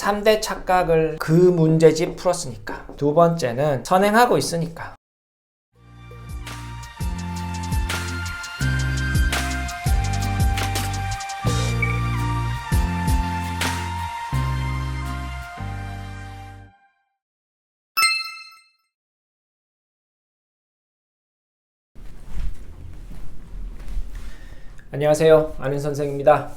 3대 착각을 그 문제집 풀었으니까. 두 번째는 선행하고 있으니까. 안녕하세요. 아는 선생입니다.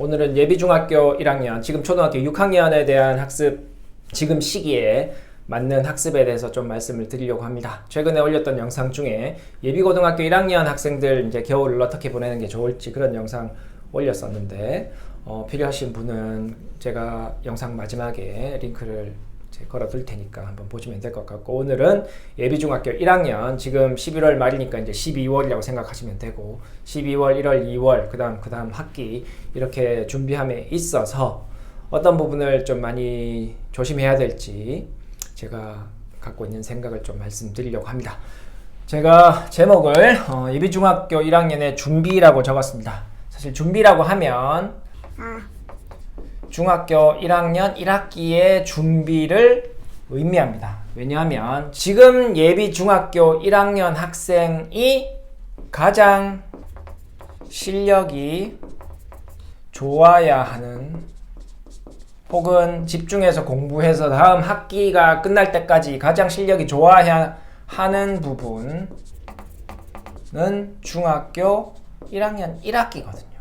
오늘은 예비중학교 1학년, 지금 초등학교 6학년에 대한 학습, 지금 시기에 맞는 학습에 대해서 좀 말씀을 드리려고 합니다. 최근에 올렸던 영상 중에 예비고등학교 1학년 학생들 이제 겨울을 어떻게 보내는 게 좋을지 그런 영상 올렸었는데, 필요하신 분은 제가 영상 마지막에 링크를 걸어 둘 테니까 한번 보시면 될 것 같고, 오늘은 예비중학교 1학년, 지금 11월 말이니까 이제 12월이라고 생각하시면 되고, 12월, 1월, 2월, 그 다음 학기 이렇게 준비함에 있어서 어떤 부분을 좀 많이 조심해야 될지 제가 갖고 있는 생각을 좀 말씀드리려고 합니다. 제가 제목을 예비중학교 1학년의 준비라고 적었습니다. 사실 준비라고 하면 중학교 1학년 1학기의 준비를 의미합니다. 왜냐하면 지금 예비 중학교 1학년 학생이 가장 실력이 좋아야 하는, 혹은 집중해서 공부해서 다음 학기가 끝날 때까지 가장 실력이 좋아야 하는 부분은 중학교 1학년 1학기거든요.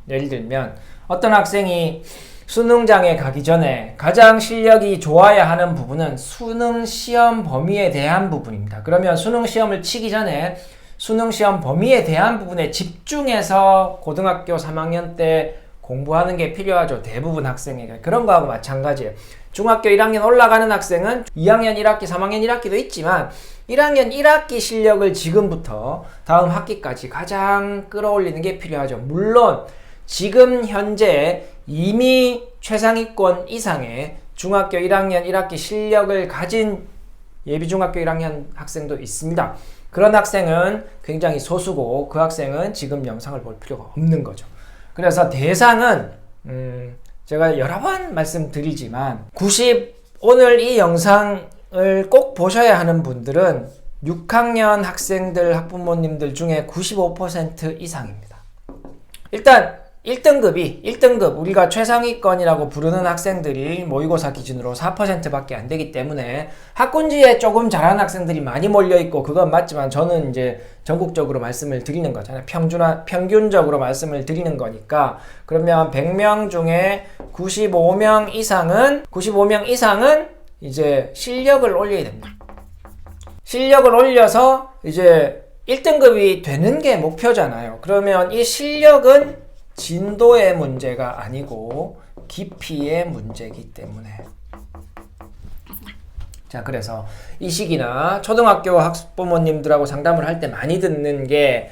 예를 들면 어떤 학생이 수능장에 가기 전에 가장 실력이 좋아야 하는 부분은 수능 시험 범위에 대한 부분입니다. 그러면 수능 시험을 치기 전에 수능 시험 범위에 대한 부분에 집중해서 고등학교 3학년 때 공부하는 게 필요하죠. 대부분 학생에게. 그런 거하고 마찬가지예요. 중학교 1학년 올라가는 학생은 2학년 1학기, 3학년 1학기도 있지만 1학년 1학기 실력을 지금부터 다음 학기까지 가장 끌어올리는 게 필요하죠. 물론 지금 현재 이미 최상위권 이상의 중학교 1학년 1학기 실력을 가진 예비중학교 1학년 학생도 있습니다. 그런 학생은 굉장히 소수고, 그 학생은 지금 영상을 볼 필요가 없는 거죠. 그래서 대상은 제가 여러 번 말씀드리지만 오늘 이 영상을 꼭 보셔야 하는 분들은 6학년 학생들, 학부모님들 중에 95% 이상입니다. 일단 1등급, 우리가 최상위권이라고 부르는 학생들이 모의고사 기준으로 4%밖에 안 되기 때문에 학군지에 조금 잘하는 학생들이 많이 몰려있고, 그건 맞지만 저는 이제 전국적으로 말씀을 드리는 거잖아요. 평균적으로 말씀을 드리는 거니까, 그러면 100명 중에 95명 이상은 이제 실력을 올려야 됩니다. 실력을 올려서 이제 1등급이 되는 게 목표잖아요. 그러면 이 실력은 진도의 문제가 아니고 깊이의 문제이기 때문에, 자, 그래서 이 시기나 초등학교 학부모님들하고 상담을 할 때 많이 듣는 게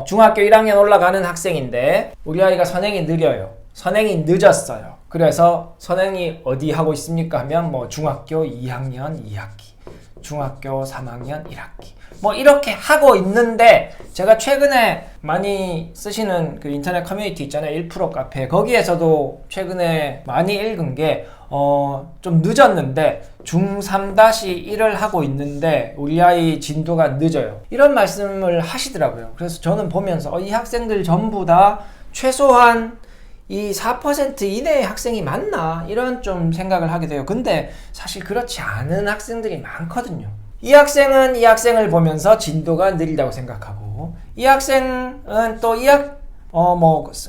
중학교 1학년 올라가는 학생인데 우리 아이가 선행이 느려요. 선행이 늦었어요. 그래서 선행이 어디 하고 있습니까 하면 뭐 중학교 2학년 2학기, 중학교 3학년 1학기 뭐 이렇게 하고 있는데, 제가 최근에 많이 쓰시는 그 인터넷 커뮤니티 있잖아요. 1% 카페. 거기에서도 최근에 많이 읽은 게 좀 늦었는데 중3-1을 하고 있는데 우리 아이 진도가 늦어요. 이런 말씀을 하시더라고요. 그래서 저는 보면서 이 학생들 전부 다 최소한 이 4% 이내의 학생이 맞나? 이런 좀 생각을 하게 돼요. 근데 사실 그렇지 않은 학생들이 많거든요. 이 학생은 이 학생을 보면서 진도가 느리다고 생각하고, 이 학생은 또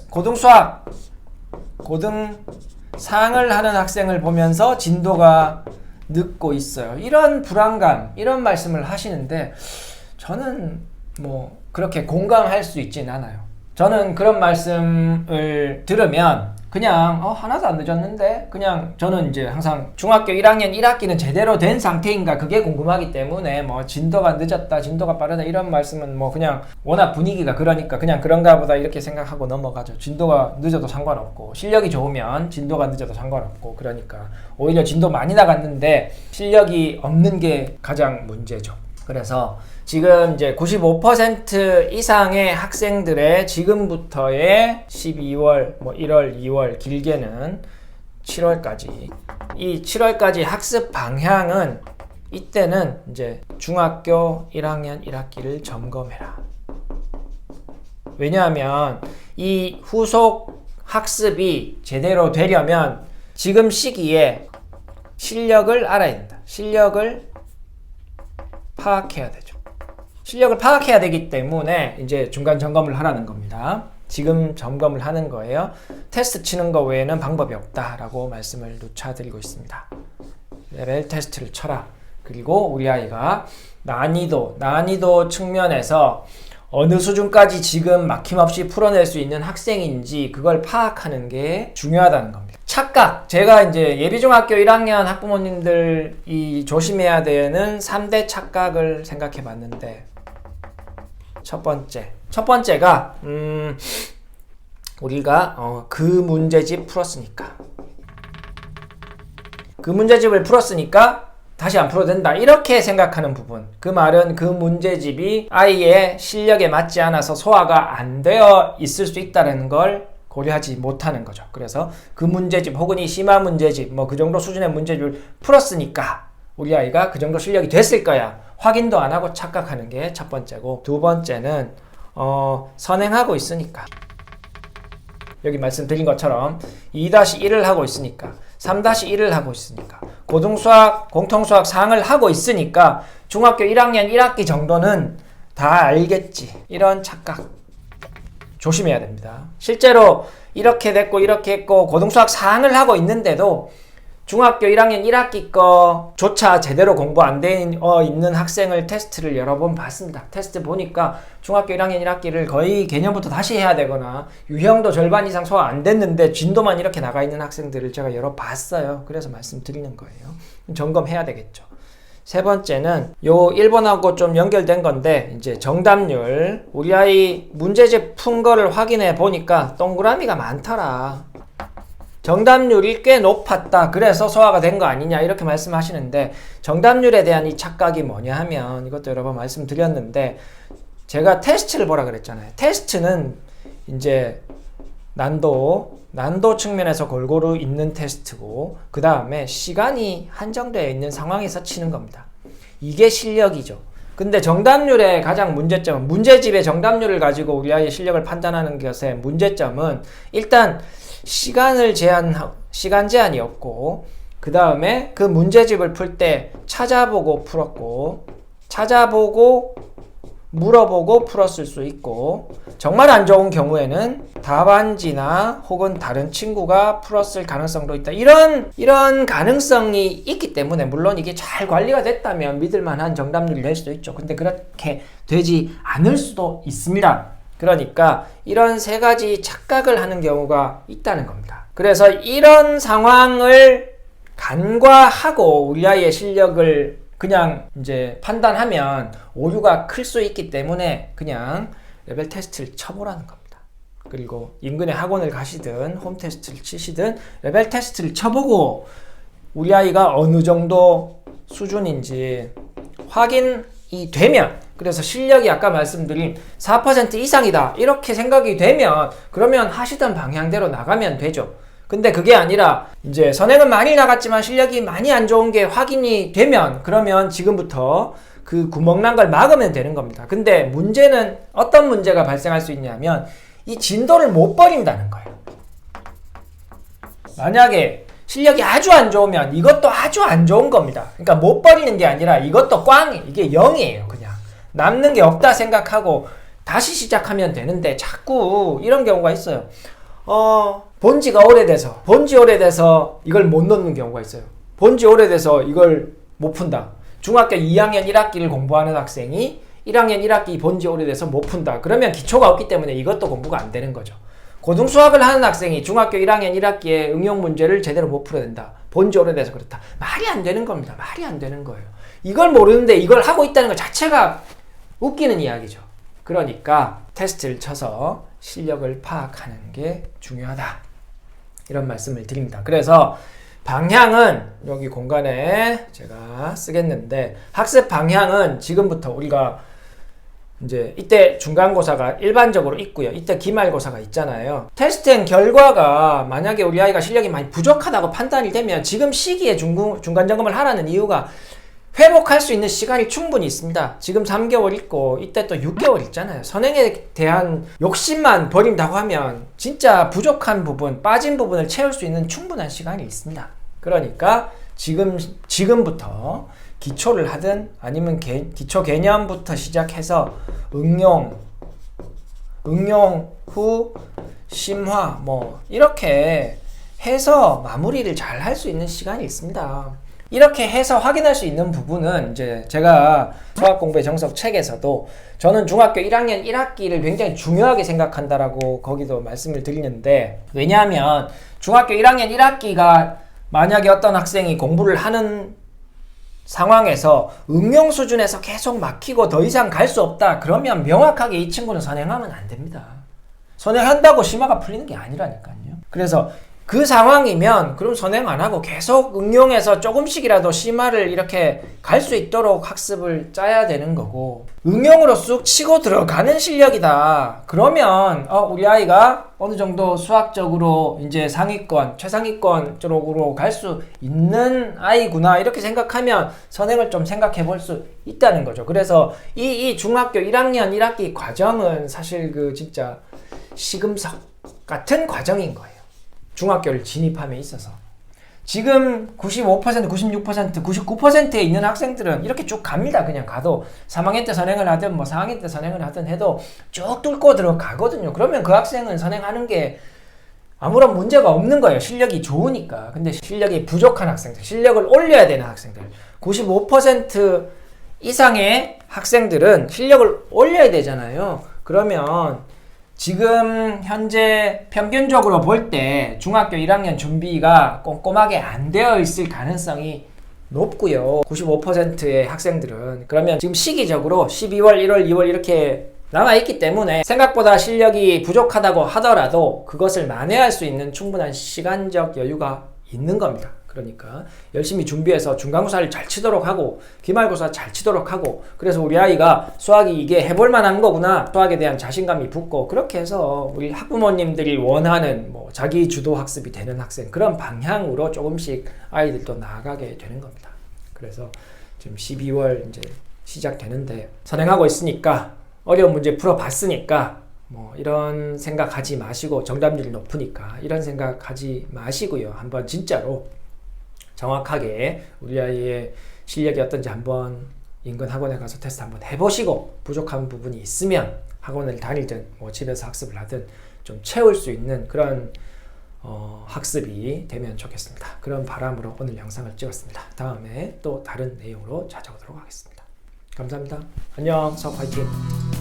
고등수학, 고등상을 하는 학생을 보면서 진도가 늦고 있어요. 이런 불안감, 이런 말씀을 하시는데 저는 뭐 그렇게 공감할 수 있진 않아요. 저는 그런 말씀을 들으면 그냥 하나도 안 늦었는데, 그냥 저는 이제 항상 중학교 1학년 1학기는 제대로 된 상태인가 그게 궁금하기 때문에 뭐 진도가 늦었다, 진도가 빠르다 이런 말씀은 뭐 그냥 워낙 분위기가 그러니까 그냥 그런가 보다 이렇게 생각하고 넘어가죠. 진도가 늦어도 상관없고, 실력이 좋으면 진도가 늦어도 상관없고, 그러니까 오히려 진도 많이 나갔는데 실력이 없는 게 가장 문제죠. 그래서 지금 이제 95% 이상의 학생들의 지금부터의 12월, 1월, 2월, 길게는 7월까지. 이 7월까지 학습 방향은 이때는 이제 중학교 1학년 1학기를 점검해라. 왜냐하면 이 후속 학습이 제대로 되려면 지금 시기에 실력을 알아야 된다. 실력을 파악해야 되죠. 실력을 파악해야 되기 때문에 이제 중간 점검을 하라는 겁니다. 지금 점검을 하는 거예요. 테스트 치는 거 외에는 방법이 없다라고 말씀을 누차드리고 있습니다. 레벨 테스트를 쳐라. 그리고 우리 아이가 난이도 측면에서 어느 수준까지 지금 막힘없이 풀어낼 수 있는 학생인지 그걸 파악하는 게 중요하다는 겁니다. 착각! 제가 이제 예비중학교 1학년 학부모님들이 조심해야 되는 3대 착각을 생각해 봤는데, 첫 번째가 우리가 그 문제집 풀었으니까 다시 안 풀어도 된다, 이렇게 생각하는 부분. 그 말은 그 문제집이 아이의 실력에 맞지 않아서 소화가 안 되어 있을 수 있다는 걸 고려하지 못하는 거죠. 그래서 그 문제집 혹은 이 심화 문제집 그 정도 수준의 문제집을 풀었으니까 우리 아이가 그 정도 실력이 됐을 거야, 확인도 안 하고 착각하는 게 첫 번째고, 두 번째는 선행하고 있으니까, 여기 말씀드린 것처럼 2-1을 하고 있으니까, 3-1을 하고 있으니까, 고등수학, 공통수학 4항을 하고 있으니까 중학교 1학년 1학기 정도는 다 알겠지, 이런 착각 조심해야 됩니다. 실제로 이렇게 됐고 이렇게 했고 고등수학 4항을 하고 있는데도 중학교 1학년 1학기 거조차 제대로 공부 안 돼 있는 학생을 테스트를 여러 번 봤습니다. 테스트 보니까 중학교 1학년 1학기를 거의 개념부터 다시 해야 되거나 유형도 절반 이상 소화 안 됐는데 진도만 이렇게 나가 있는 학생들을 제가 여러 봤어요. 그래서 말씀드리는 거예요. 점검해야 되겠죠. 세 번째는 요 1번하고 좀 연결된 건데, 이제 정답률. 우리 아이 문제집 푼 거를 확인해 보니까 동그라미가 많더라. 정답률이 꽤 높았다. 그래서 소화가 된 거 아니냐, 이렇게 말씀하시는데, 정답률에 대한 이 착각이 뭐냐 하면, 이것도 여러 번 말씀드렸는데, 제가 테스트를 보라 그랬잖아요. 테스트는 이제 난도 측면에서 골고루 있는 테스트고, 그 다음에 시간이 한정되어 있는 상황에서 치는 겁니다. 이게 실력이죠. 근데 정답률의 가장 문제점은, 문제집의 정답률을 가지고 우리 아이의 실력을 판단하는 것의 문제점은, 일단 시간 제한이 없고, 그 다음에 그 문제집을 풀 때 찾아보고 풀었고, 찾아보고 물어보고 풀었을 수 있고, 정말 안 좋은 경우에는 답안지나 혹은 다른 친구가 풀었을 가능성도 있다. 이런 가능성이 있기 때문에, 물론 이게 잘 관리가 됐다면 믿을만한 정답률이 될 수도 있죠. 근데 그렇게 되지 않을 수도 있습니다. 그러니까 이런 세 가지 착각을 하는 경우가 있다는 겁니다. 그래서 이런 상황을 간과하고 우리 아이의 실력을 그냥 이제 판단하면 오류가 클 수 있기 때문에 그냥 레벨 테스트를 쳐보라는 겁니다. 그리고 인근의 학원을 가시든 홈 테스트를 치시든 레벨 테스트를 쳐보고 우리 아이가 어느 정도 수준인지 확인이 되면, 그래서 실력이 아까 말씀드린 4% 이상이다, 이렇게 생각이 되면 그러면 하시던 방향대로 나가면 되죠. 근데 그게 아니라 이제 선행은 많이 나갔지만 실력이 많이 안 좋은 게 확인이 되면, 그러면 지금부터 그 구멍 난 걸 막으면 되는 겁니다. 근데 문제는 어떤 문제가 발생할 수 있냐면, 이 진도를 못 버린다는 거예요. 만약에 실력이 아주 안 좋으면 이것도 아주 안 좋은 겁니다. 그러니까 못 버리는 게 아니라 이것도 이게 0이에요. 그냥 남는 게 없다 생각하고 다시 시작하면 되는데, 자꾸 이런 경우가 있어요. 본지 오래돼서 이걸 못 넣는 경우가 있어요. 본지 오래돼서 이걸 못 푼다. 중학교 2학년 1학기를 공부하는 학생이 1학년 1학기 본지 오래돼서 못 푼다. 그러면 기초가 없기 때문에 이것도 공부가 안 되는 거죠. 고등수학을 하는 학생이 중학교 1학년 1학기에 응용 문제를 제대로 못 풀어낸다. 본지 오래돼서 그렇다. 말이 안 되는 겁니다. 말이 안 되는 거예요. 이걸 모르는데 이걸 하고 있다는 것 자체가 웃기는 이야기죠. 그러니까 테스트를 쳐서 실력을 파악하는 게 중요하다, 이런 말씀을 드립니다. 그래서 방향은 여기 공간에 제가 쓰겠는데, 학습 방향은 지금부터 우리가 이제 이때 중간고사가 일반적으로 있고요. 이때 기말고사가 있잖아요. 테스트한 결과가 만약에 우리 아이가 실력이 많이 부족하다고 판단이 되면 지금 시기에 중간점검을 하라는 이유가 회복할 수 있는 시간이 충분히 있습니다. 지금 3개월 있고 이때 또 6개월 있잖아요. 선행에 대한 욕심만 버린다고 하면 진짜 부족한 부분, 빠진 부분을 채울 수 있는 충분한 시간이 있습니다. 그러니까 지금부터 기초를 하든 아니면 기초 개념부터 시작해서 응용 후 심화 뭐 이렇게 해서 마무리를 잘 할 수 있는 시간이 있습니다. 이렇게 해서 확인할 수 있는 부분은 이제 제가 수학 공부의 정석 책에서도 저는 중학교 1학년 1학기를 굉장히 중요하게 생각한다라고 거기도 말씀을 드리는데, 왜냐하면 중학교 1학년 1학기가 만약에 어떤 학생이 공부를 하는 상황에서 응용 수준에서 계속 막히고 더 이상 갈 수 없다 그러면 명확하게 이 친구는 선행하면 안 됩니다. 선행한다고 심화가 풀리는 게 아니라니까요. 그래서 그 상황이면 그럼 선행 안 하고 계속 응용해서 조금씩이라도 심화를 이렇게 갈 수 있도록 학습을 짜야 되는 거고, 응용으로 쑥 치고 들어가는 실력이다 그러면 우리 아이가 어느 정도 수학적으로 이제 상위권, 최상위권 쪽으로 갈 수 있는 아이구나 이렇게 생각하면 선행을 좀 생각해 볼 수 있다는 거죠. 그래서 이 중학교 1학년 1학기 과정은 사실 그 진짜 시금석 같은 과정인 거예요. 중학교를 진입함에 있어서 지금 95%, 96%, 99%에 있는 학생들은 이렇게 쭉 갑니다. 그냥 가도 3학년 때 선행을 하든 뭐 4학년 때 선행을 하든 해도 쭉 뚫고 들어가거든요. 그러면 그 학생은 선행하는 게 아무런 문제가 없는 거예요. 실력이 좋으니까. 근데 실력이 부족한 학생들, 실력을 올려야 되는 학생들, 95% 이상의 학생들은 실력을 올려야 되잖아요. 그러면 지금 현재 평균적으로 볼 때 중학교 1학년 준비가 꼼꼼하게 안 되어 있을 가능성이 높고요. 95%의 학생들은 그러면 지금 시기적으로 12월, 1월, 2월 이렇게 남아있기 때문에 생각보다 실력이 부족하다고 하더라도 그것을 만회할 수 있는 충분한 시간적 여유가 있는 겁니다. 그러니까 열심히 준비해서 중간고사를 잘 치도록 하고 기말고사 잘 치도록 하고, 그래서 우리 아이가 수학이 이게 해볼 만한 거구나, 수학에 대한 자신감이 붙고, 그렇게 해서 우리 학부모님들이 원하는 뭐 자기 주도 학습이 되는 학생, 그런 방향으로 조금씩 아이들도 나아가게 되는 겁니다. 그래서 지금 12월 이제 시작되는데 선행하고 있으니까 어려운 문제 풀어봤으니까 뭐 이런 생각하지 마시고, 정답률이 높으니까 이런 생각하지 마시고요. 한번 진짜로 정확하게 우리 아이의 실력이 어떤지 한번 인근 학원에 가서 테스트 한번 해보시고, 부족한 부분이 있으면 학원을 다니든 뭐 집에서 학습을 하든 좀 채울 수 있는 그런 학습이 되면 좋겠습니다. 그런 바람으로 오늘 영상을 찍었습니다. 다음에 또 다른 내용으로 찾아오도록 하겠습니다. 감사합니다. 안녕. 수학 화이팅!